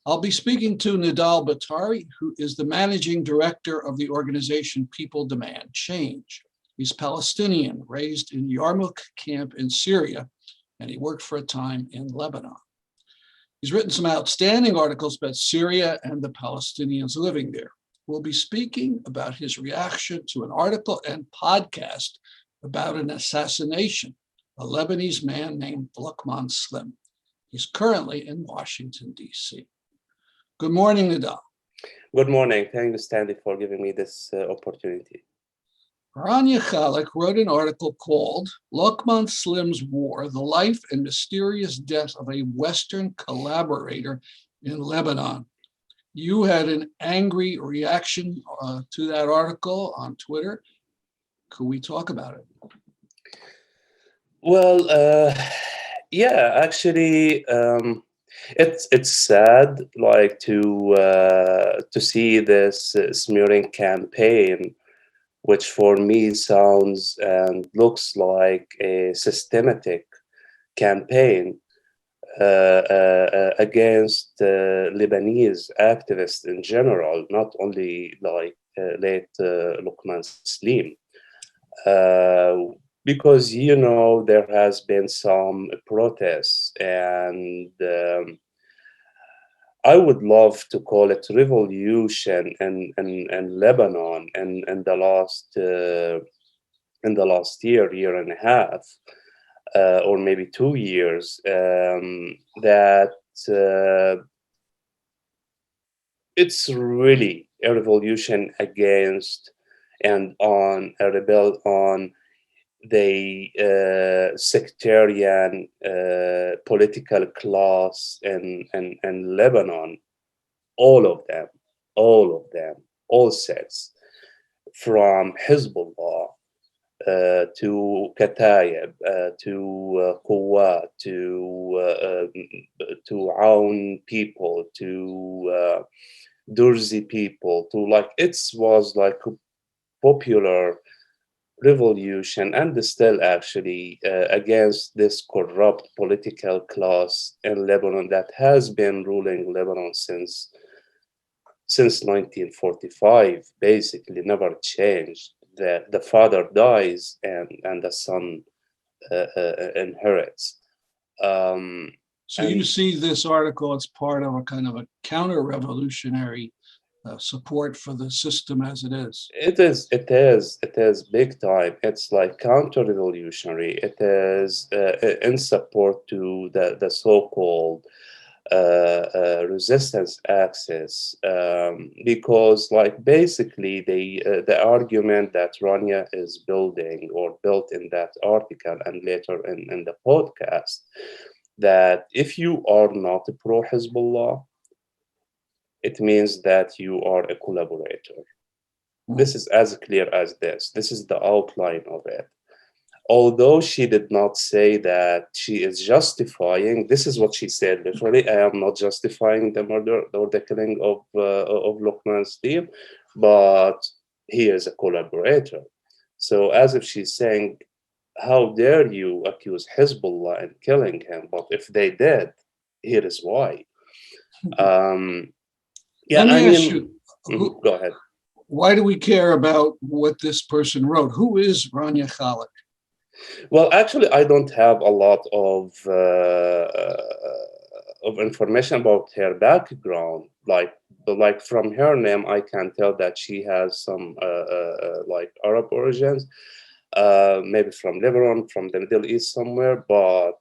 I'll be speaking to Nidal Betare, who is the managing director of the organization People Demand Change. He's Palestinian, raised in Yarmouk camp in Syria, and he worked for a time in Lebanon. He's written some outstanding articles about Syria and the Palestinians living there. We'll be speaking about his reaction to an article and podcast about an assassination, a Lebanese man named Lokman Slim. He's currently in Washington, D.C. Good morning, Nidal. Good morning. Thank you, Stanley, for giving me this opportunity. Rania Khalek wrote an article called Lokman Slim's War, the Life and Mysterious Death of a Western Collaborator in Lebanon. You had an angry reaction to that article on Twitter. Could we talk about it? Well, yeah, actually, it's sad, like to see this smearing campaign, which for me sounds and looks like a systematic campaign against Lebanese activists in general, not only like late Lokman Slim. Because there has been some protests, and I would love to call it revolution in Lebanon in the last year and a half, or maybe 2 years. That it's really a revolution against and on a rebel on the sectarian political class in Lebanon, all of them, all sects, from Hezbollah to Kataib, to Quwat, to Aoun people, to Durzi people, to it was like a popular revolution, and still actually against this corrupt political class in Lebanon that has been ruling Lebanon since 1945, basically never changed. The father dies and the son inherits. So you see this article as part of a kind of a counter-revolutionary support for the system as it is. It is big time. It's like counter-revolutionary. It is in support to the so-called resistance axis, because basically the argument that Rania is building or built in that article and later in the podcast, that if you are not pro-Hezbollah, it means that you are a collaborator. This is as clear as this. This is the outline of it. Although she did not say that she is justifying, this is what she said literally: I am not justifying the murder or the killing of Lokman Slim, but he is a collaborator. So as if she's saying, how dare you accuse Hezbollah and killing him? But if they did, here is why. Yeah, let me ask you, go ahead. Why do we care about what this person wrote? Who is Rania Khalek? Well, actually, I don't have a lot of information about her background. Like from her name, I can tell that she has some Arab origins, maybe from Lebanon, from the Middle East somewhere. But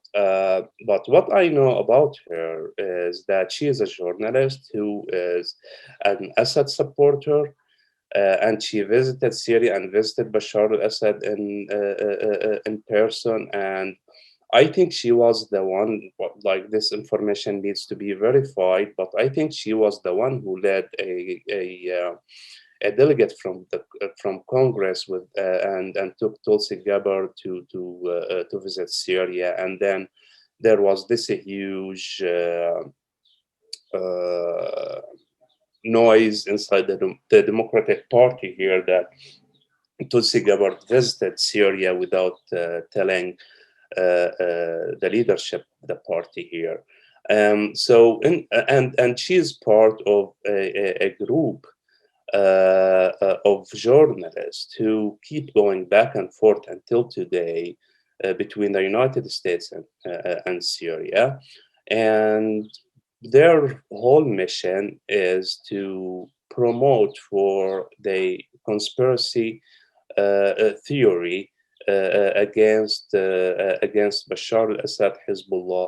what I know about her is that she is a journalist who is an Assad supporter. And she visited Syria and visited Bashar al-Assad in person. And I think she was the one, this information needs to be verified, but I think she was the one who led a delegate from Congress with and took Tulsi Gabbard to visit Syria. And then there was this huge noise inside the Democratic Party here that Tulsi Gabbard visited Syria without telling the leadership of the party here. And she is part of a group of journalists who keep going back and forth until today between the United States and Syria. And their whole mission is to promote for the conspiracy theory against Bashar al-Assad, Hezbollah,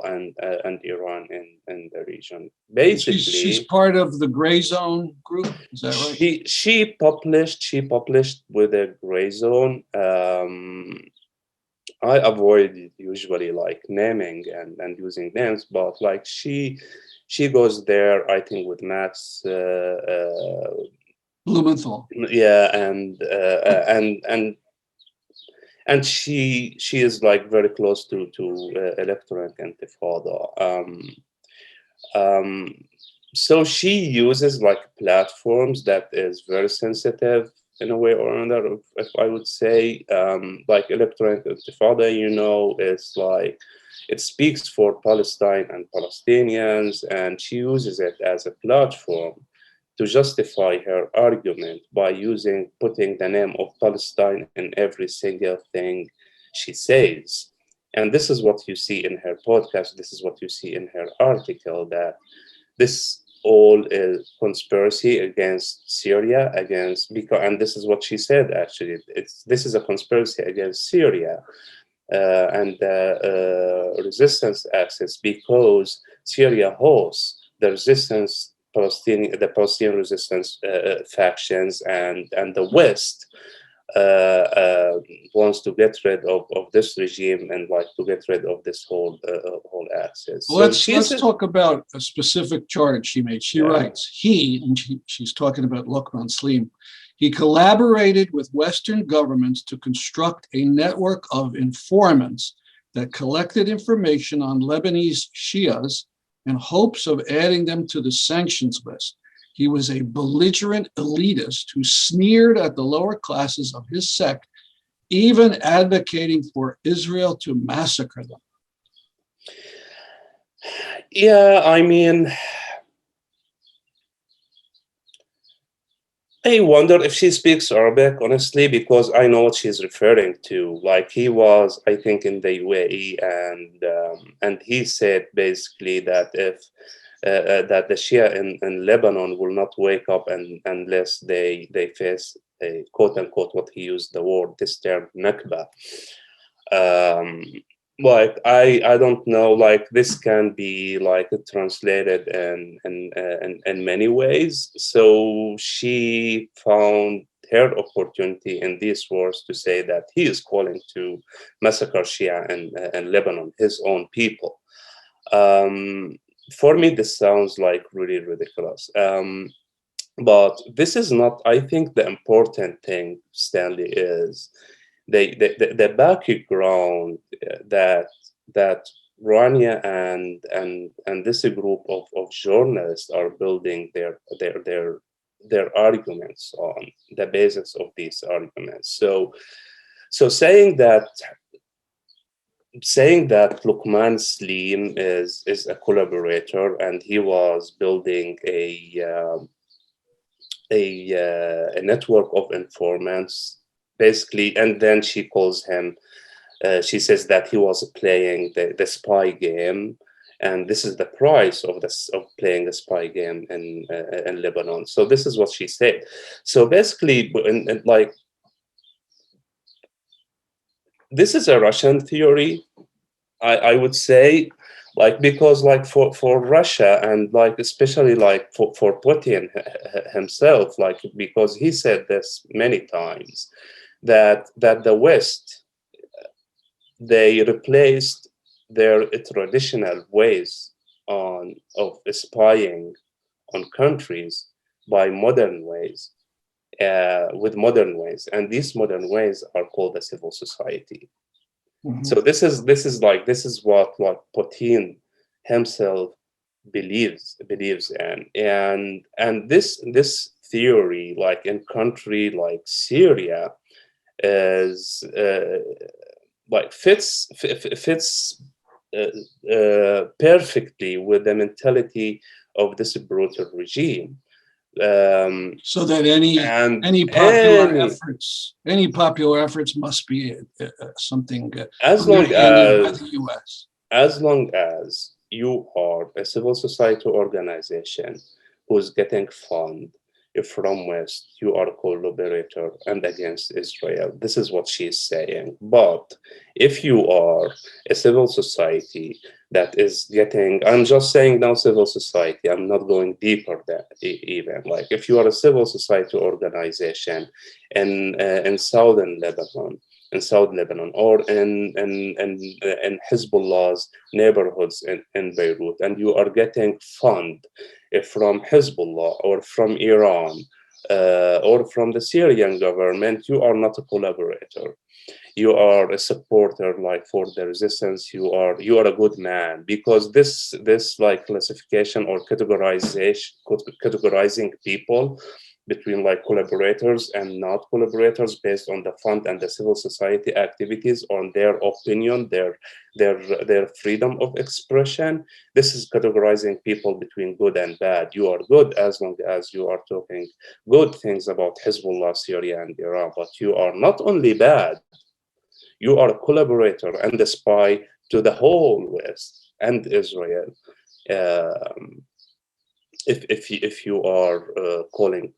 and Iran in the region. She's Basically, part of the Gray Zone group. Is that right? she published with a gray zone. I avoid usually like naming and using names, but like she goes there, I think, with Max Blumenthal. yeah, and she is like very close to electronic intifada. Um, so she uses like platforms that is very sensitive in a way or another. If I would say, like electronic intifada, is like it speaks for Palestine and Palestinians, and she uses it as a platform to justify her argument by putting the name of Palestine in every single thing she says. And this is what you see in her podcast. This is what you see in her article, that this all is conspiracy against Syria, and this is what she said actually. This is a conspiracy against Syria and the resistance axis, because Syria hosts the Palestinian resistance factions, and the West wants to get rid of this regime and like to get rid of this whole axis. So Let's talk about a specific charge she made. She writes, she's talking about Lokman Slim, he collaborated with Western governments to construct a network of informants that collected information on Lebanese Shias in hopes of adding them to the sanctions list. He was a belligerent elitist who sneered at the lower classes of his sect, even advocating for Israel to massacre them. Yeah, I mean, I wonder if she speaks Arabic, honestly, because I know what she's referring to. Like he was, I think, in the UAE, and he said basically that if that the Shia in Lebanon will not wake up unless they face a quote unquote, what he used the word, this term, Nakba. Um, like I don't know, like this can be like translated in many ways. So she found her opportunity in these words to say that he is calling to massacre Shia in Lebanon, his own people. For me, this sounds like really ridiculous. But this is not, I think the important thing, Stanley, is the background that Rania and this group of journalists are building their arguments on, the basis of these arguments. So saying that Lokman Slim is a collaborator and he was building a network of informants, basically, and then she calls him. She says that he was playing the spy game, and this is the price of playing a spy game in Lebanon. So this is what she said. So basically, like this is a Russian theory, I would say, like because like for Russia and like especially like for Putin himself, like because he said this many times that the West, they replaced their traditional ways of spying on countries by modern ways, with modern ways, and these modern ways are called a civil society. Mhm. So this is what Putin himself believes in, and this theory, like in country like Syria, is like fits perfectly with the mentality of this brutal regime. So that And any popular efforts must be something as long underhanded by the as U.S. you are a civil society organization who's getting fund from West, you are a collaborator and against Israel. This is what she's saying. But if you are a civil society that is getting, I'm just saying now civil society, I'm not going deeper than even. Like if you are a civil society organization in southern Lebanon, in South Lebanon, or in Hezbollah's neighborhoods in Beirut, and you are getting fund from Hezbollah or from Iran or from the Syrian government, you are not a collaborator. You are a supporter, like for the resistance. You are a good man, because this like classification or categorizing people between like collaborators and not collaborators based on the fund and the civil society activities, on their opinion, their freedom of expression. This is categorizing people between good and bad. You are good as long as you are talking good things about Hezbollah, Syria, and Iran, but you are not only bad, you are a collaborator and a spy to the whole West and Israel. Um, if you are calling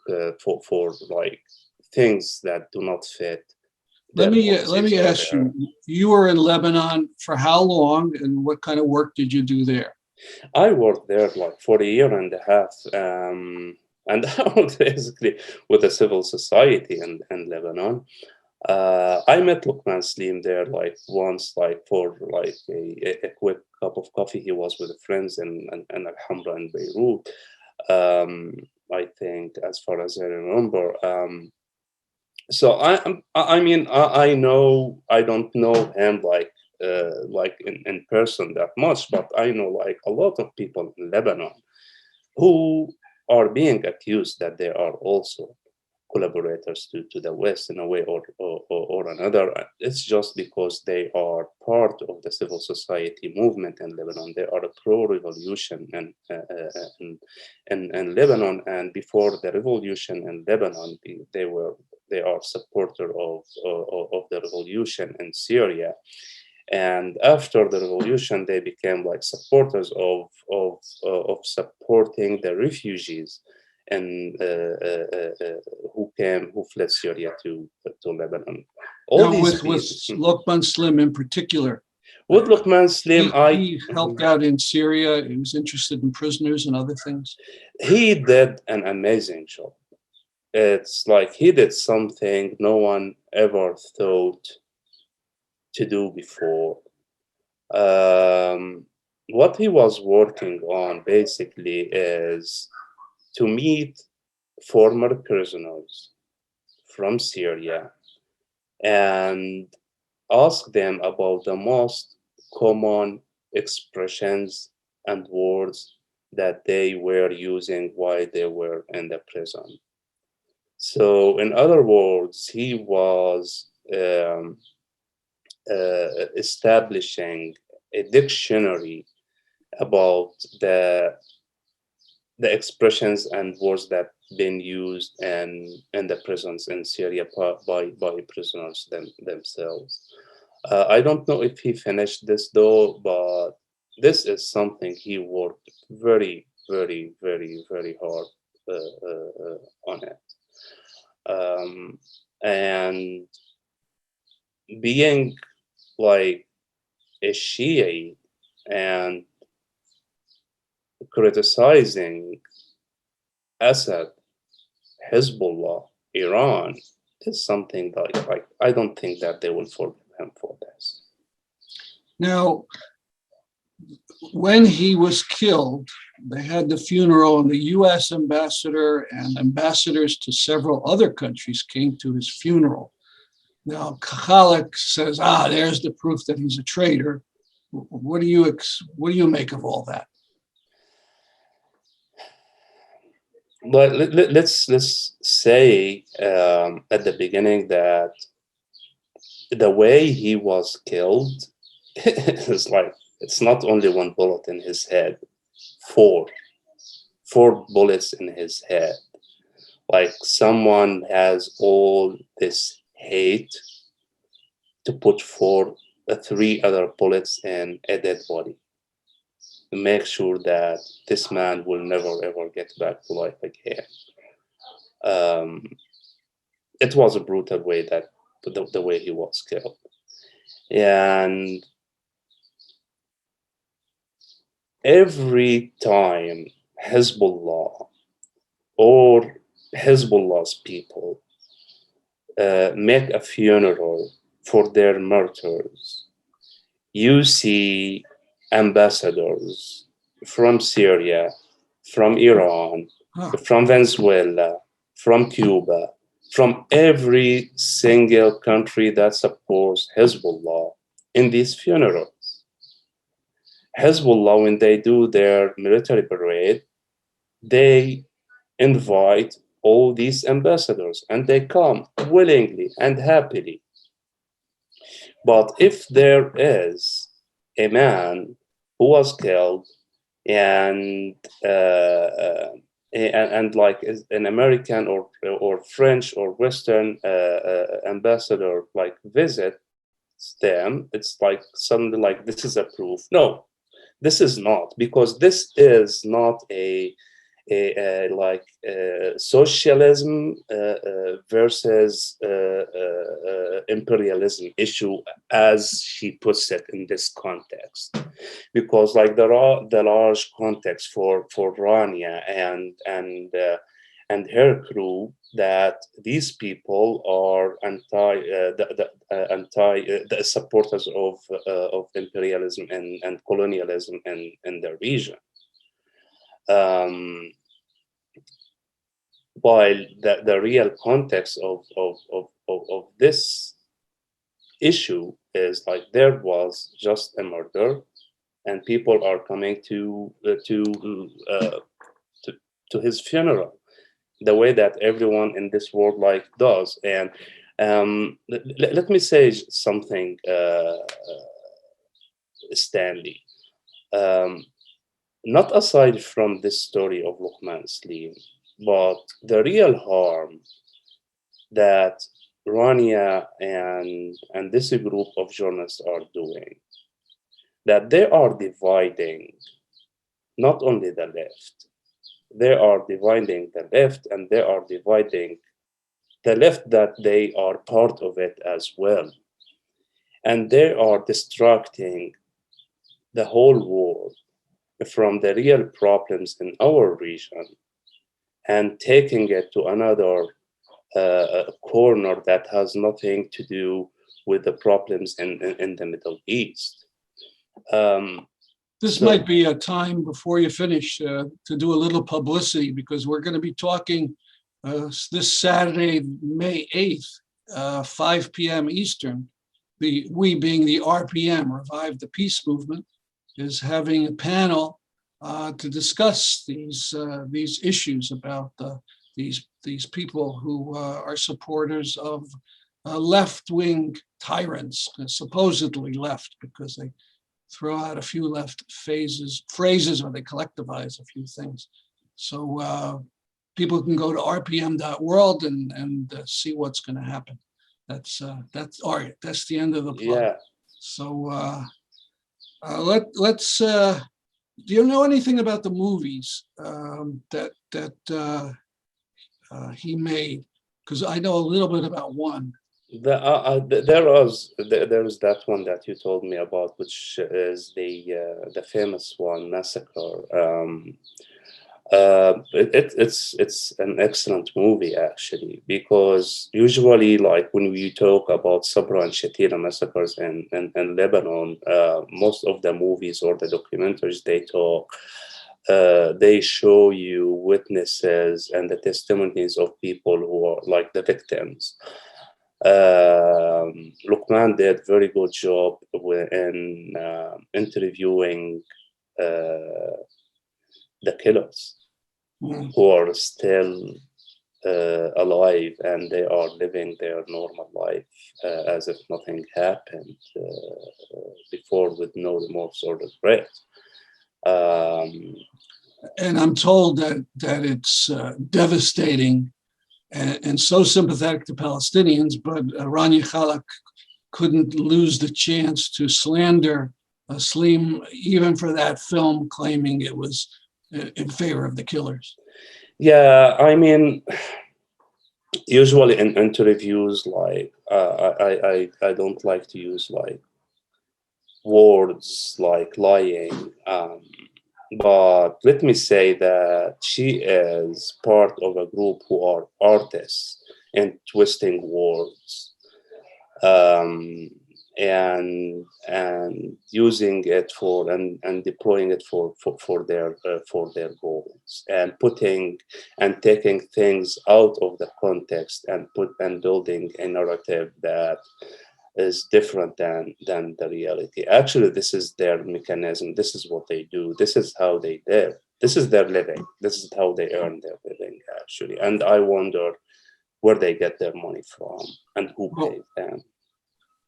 for like things that do not fit Let their me policies or ask their. you, you were in Lebanon for how long, and what kind of work did you do there? I worked there like for a year and a half, and I was basically with the civil society in Lebanon. I met Lokman Slim there like once, like for like a quick cup of coffee. He was with friends in Al Hamra in Beirut. I think, as far as I remember. So I know I don't know him like in person that much, but I know like a lot of people in Lebanon who are being accused that they are also collaborators to the West in a way or another. It's just because they are part of the civil society movement in Lebanon. They are a pro-revolution in Lebanon, and before the revolution in Lebanon, they are supporter of the revolution in Syria. And after the revolution, they became like supporters of supporting the refugees and who fled Syria to Lebanon. All Now, these with people. Lokman Slim in particular, With Lokman Slim, he helped out in Syria. He was interested in prisoners and other things. he did an amazing job. It's like he did something no one ever thought to do before. Um, what he was working on basically is to meet former prisoners from Syria and ask them about the most common expressions and words that they were using while they were in the prison. So, in other words, he was establishing a dictionary about the expressions and words that been used in the prisons in Syria by prisoners themselves. I don't know if he finished this though, but this is something he worked very, very, very, very hard on it. Um, and being like a Shiite and criticizing Assad, Hezbollah, Iran is something like I don't think that they will forgive him for this. Now, when he was killed, they had the funeral, and the U.S. ambassador and ambassadors to several other countries came to his funeral. Now, Khalek says, there's the proof that he's a traitor. What do you make of all that? But let's say at the beginning that the way he was killed is like It's not only one bullet in his head, four bullets in his head. Like someone has all this hate to put three other bullets in a dead body to make sure that this man will never ever get back to life again. It was a brutal way that the way he was killed. And every time Hezbollah or Hezbollah's people make a funeral for their martyrs, you see ambassadors from Syria, from Iran, from Venezuela, from Cuba, from every single country that supports Hezbollah in these funerals. Hezbollah, when they do their military parade, they invite all these ambassadors and they come willingly and happily. But if there is a man who was killed and like an American or French or Western ambassador like visits them, it's like suddenly like this is a proof. No, this is not, because this is not a socialism versus imperialism issue, as she puts it in this context, because like there are the large context for Rania and her crew, that these people are the supporters of imperialism and colonialism in the region. While the real context of this issue is like there was just a murder, and people are coming to his funeral, the way that everyone in this world like does. And let me say something, Stanley. Not aside from this story of Lokman Slim, but the real harm that Rania and this group of journalists are doing, that they are dividing not only the left, they are dividing the left, and they are dividing the left that they are part of it as well. And they are distracting the whole world from the real problems in our region and taking it to another corner that has nothing to do with the problems in the Middle East. This might be a time before you finish to do a little publicity, because we're going to be talking this Saturday, May 8th, 5 p.m. Eastern. We being the RPM, Revive the Peace Movement, is having a panel to discuss these issues about these people who are supporters of left-wing tyrants, supposedly left, because they throw out a few left phrases, or they collectivize a few things. So people can go to rpm.world and see what's going to happen. That's all right. That's the end of the plug. Yeah. So let's. Do you know anything about the movies that he made? Because I know a little bit about one. There is that one that you told me about, which is the famous one, Massacre. It's an excellent movie, actually, because usually, like when we talk about Sabra and Shatila massacres in Lebanon, most of the movies or the documentaries they show you witnesses and the testimonies of people who are like the victims. Lokman did a very good job in interviewing the killers, who are still alive, and they are living their normal life as if nothing happened before, with no remorse or regret. And I'm told that it's devastating and so sympathetic to Palestinians, but Rania Khalek couldn't lose the chance to slander Slim, even for that film, claiming it was in favor of the killers. Yeah, I mean, usually in interviews, like I don't like to use like words like lying. But let me say that she is part of a group who are artists in twisting words, um, and using it for and deploying it for their goals, and putting and taking things out of the context and building a narrative that is different than the reality. Actually, this is their mechanism. This is what they do. This is how they live. This is their living. This is how they earn their living, actually. And I wonder where they get their money from and who pays them.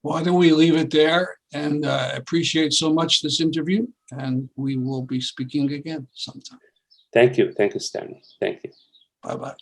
Why don't we leave it there? And appreciate so much this interview, and we will be speaking again sometime. Thank you, Stanley. Thank you. Bye-bye.